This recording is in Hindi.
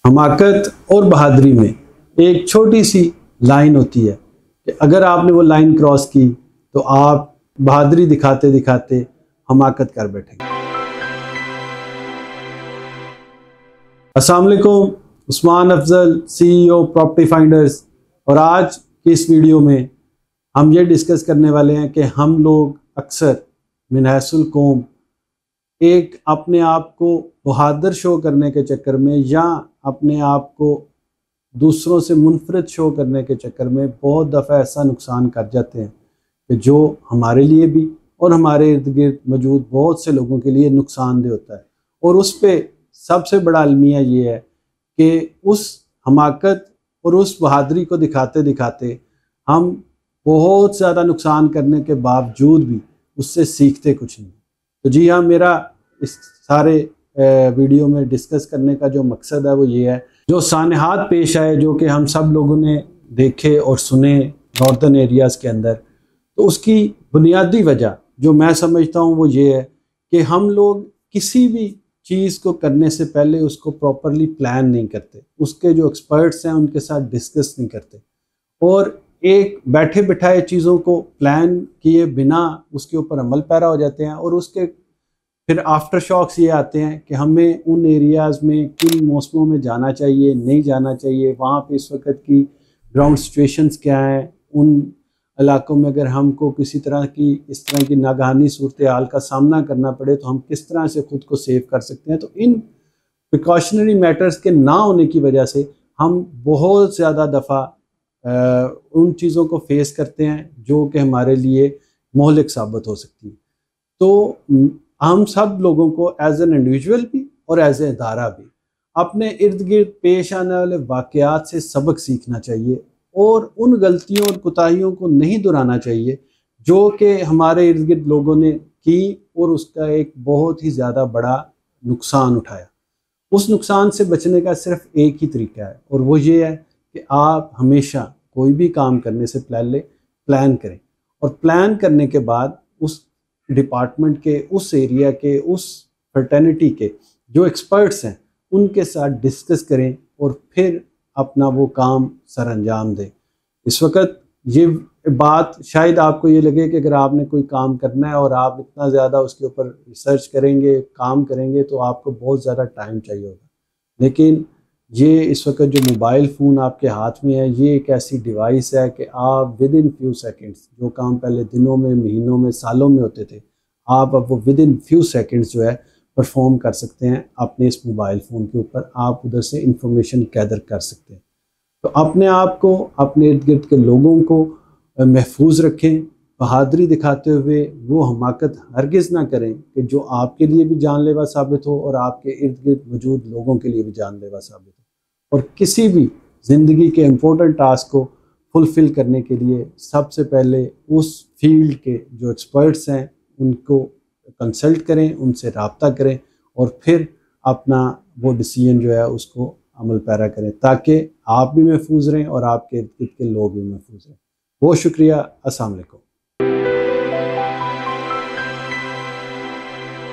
हमाकत और बहादुरी में एक छोटी सी लाइन होती है कि अगर आपने वो लाइन क्रॉस की तो आप बहादुरी दिखाते दिखाते हमाकत कर बैठेंगे। अस्सलाम वालेकुम, Usman Afzal, CEO property finders. और आज की इस वीडियो में हम ये डिस्कस करने वाले हैं कि हम लोग अक्सर मिनहसुल कौम एक अपने आप को बहादुर शो करने के चक्कर में या अपने आप को दूसरों से मुनफरद शो करने के चक्कर में बहुत दफ़ा ऐसा नुकसान कर जाते हैं कि जो हमारे लिए भी और हमारे इर्द गिर्द मौजूद बहुत से लोगों के लिए नुकसानदेह होता है। और उस पर सबसे बड़ा अलमिया ये है कि उस हमाकत और उस बहादुरी को दिखाते दिखाते हम बहुत ज़्यादा नुकसान करने के बावजूद भी उससे सीखते कुछ नहीं। तो जी हाँ, मेरा इस सारे वीडियो में डिस्कस करने का जो मकसद है वो ये है, जो सानहात पेश आए जो कि हम सब लोगों ने देखे और सुने नॉर्दर्न एरियाज़ के अंदर, तो उसकी बुनियादी वजह जो मैं समझता हूँ वो ये है कि हम लोग किसी भी चीज़ को करने से पहले उसको प्रॉपरली प्लान नहीं करते, उसके जो एक्सपर्ट्स हैं उनके साथ डिस्कस नहीं करते और एक बैठे बिठाए चीज़ों को प्लान किए बिना उसके ऊपर अमल पैरा हो जाते हैं। और उसके फिर आफ्टर शॉक्स ये आते हैं कि हमें उन एरियाज़ में किन मौसमों में जाना चाहिए, नहीं जाना चाहिए, वहाँ पे इस वक्त की ग्राउंड सिचुएशंस क्या हैं, उन इलाकों में अगर हमको किसी तरह की इस तरह की नागहानी सूरत हाल का सामना करना पड़े तो हम किस तरह से ख़ुद को सेव कर सकते हैं। तो इन प्रिकॉशनरी मैटर्स के ना होने की वजह से हम बहुत ज़्यादा दफ़ा उन चीज़ों को फेस करते हैं जो कि हमारे लिए मोहलिक साबित हो सकती है। तो हम सब लोगों को एज एन इंडिविजुअल भी और एज ए इदारा भी अपने इर्द गिर्द पेश आने वाले वाक़यात से सबक सीखना चाहिए और उन गलतियों और कोताहियों को नहीं दोहराना चाहिए जो कि हमारे इर्द गिर्द लोगों ने की और उसका एक बहुत ही ज़्यादा बड़ा नुकसान उठाया। उस नुकसान से बचने का सिर्फ एक ही तरीका है और वो ये है कि आप हमेशा कोई भी काम करने से पहले प्लान करें और प्लान करने के बाद उस डिपार्टमेंट के, उस एरिया के, उस फर्टेनिटी के जो एक्सपर्ट्स हैं उनके साथ डिस्कस करें और फिर अपना वो काम सर अंजाम दें। इस वक्त ये बात शायद आपको ये लगे कि अगर आपने कोई काम करना है और आप इतना ज़्यादा उसके ऊपर रिसर्च करेंगे, काम करेंगे तो आपको बहुत ज़्यादा टाइम चाहिए होगा। लेकिन ये इस वक्त जो मोबाइल फ़ोन आपके हाथ में है ये एक ऐसी डिवाइस है कि आप विद इन फ्यू सेकेंड्स जो काम पहले दिनों में, महीनों में, सालों में होते थे, आप अब वो विद इन फ्यू सेकेंड्स जो है परफॉर्म कर सकते हैं अपने इस मोबाइल फ़ोन के ऊपर। आप उधर से इंफॉर्मेशन गैदर कर सकते हैं। तो अपने आप को, अपने इर्द गिर्द के लोगों को महफूज रखें, बहादुरी दिखाते हुए वो हमाकत हरगिज़ ना करें कि जो आपके लिए भी जानलेवा साबित हो और आपके इर्द गिर्द मौजूद लोगों के लिए भी जानलेवा साबित हो। और किसी भी ज़िंदगी के इम्पोर्टेंट टास्क को फुलफ़िल करने के लिए सबसे पहले उस फील्ड के जो एक्सपर्ट्स हैं उनको कंसल्ट करें, उनसे रब्ता करें और फिर अपना वो डिसीजन जो है उसको अमल पैरा करें ताकि आप भी महफूज रहें और आपके इर्द गिर्द के लोग भी महफूज रहें। बहुत शुक्रिया। अस्सलाम वालेकुम।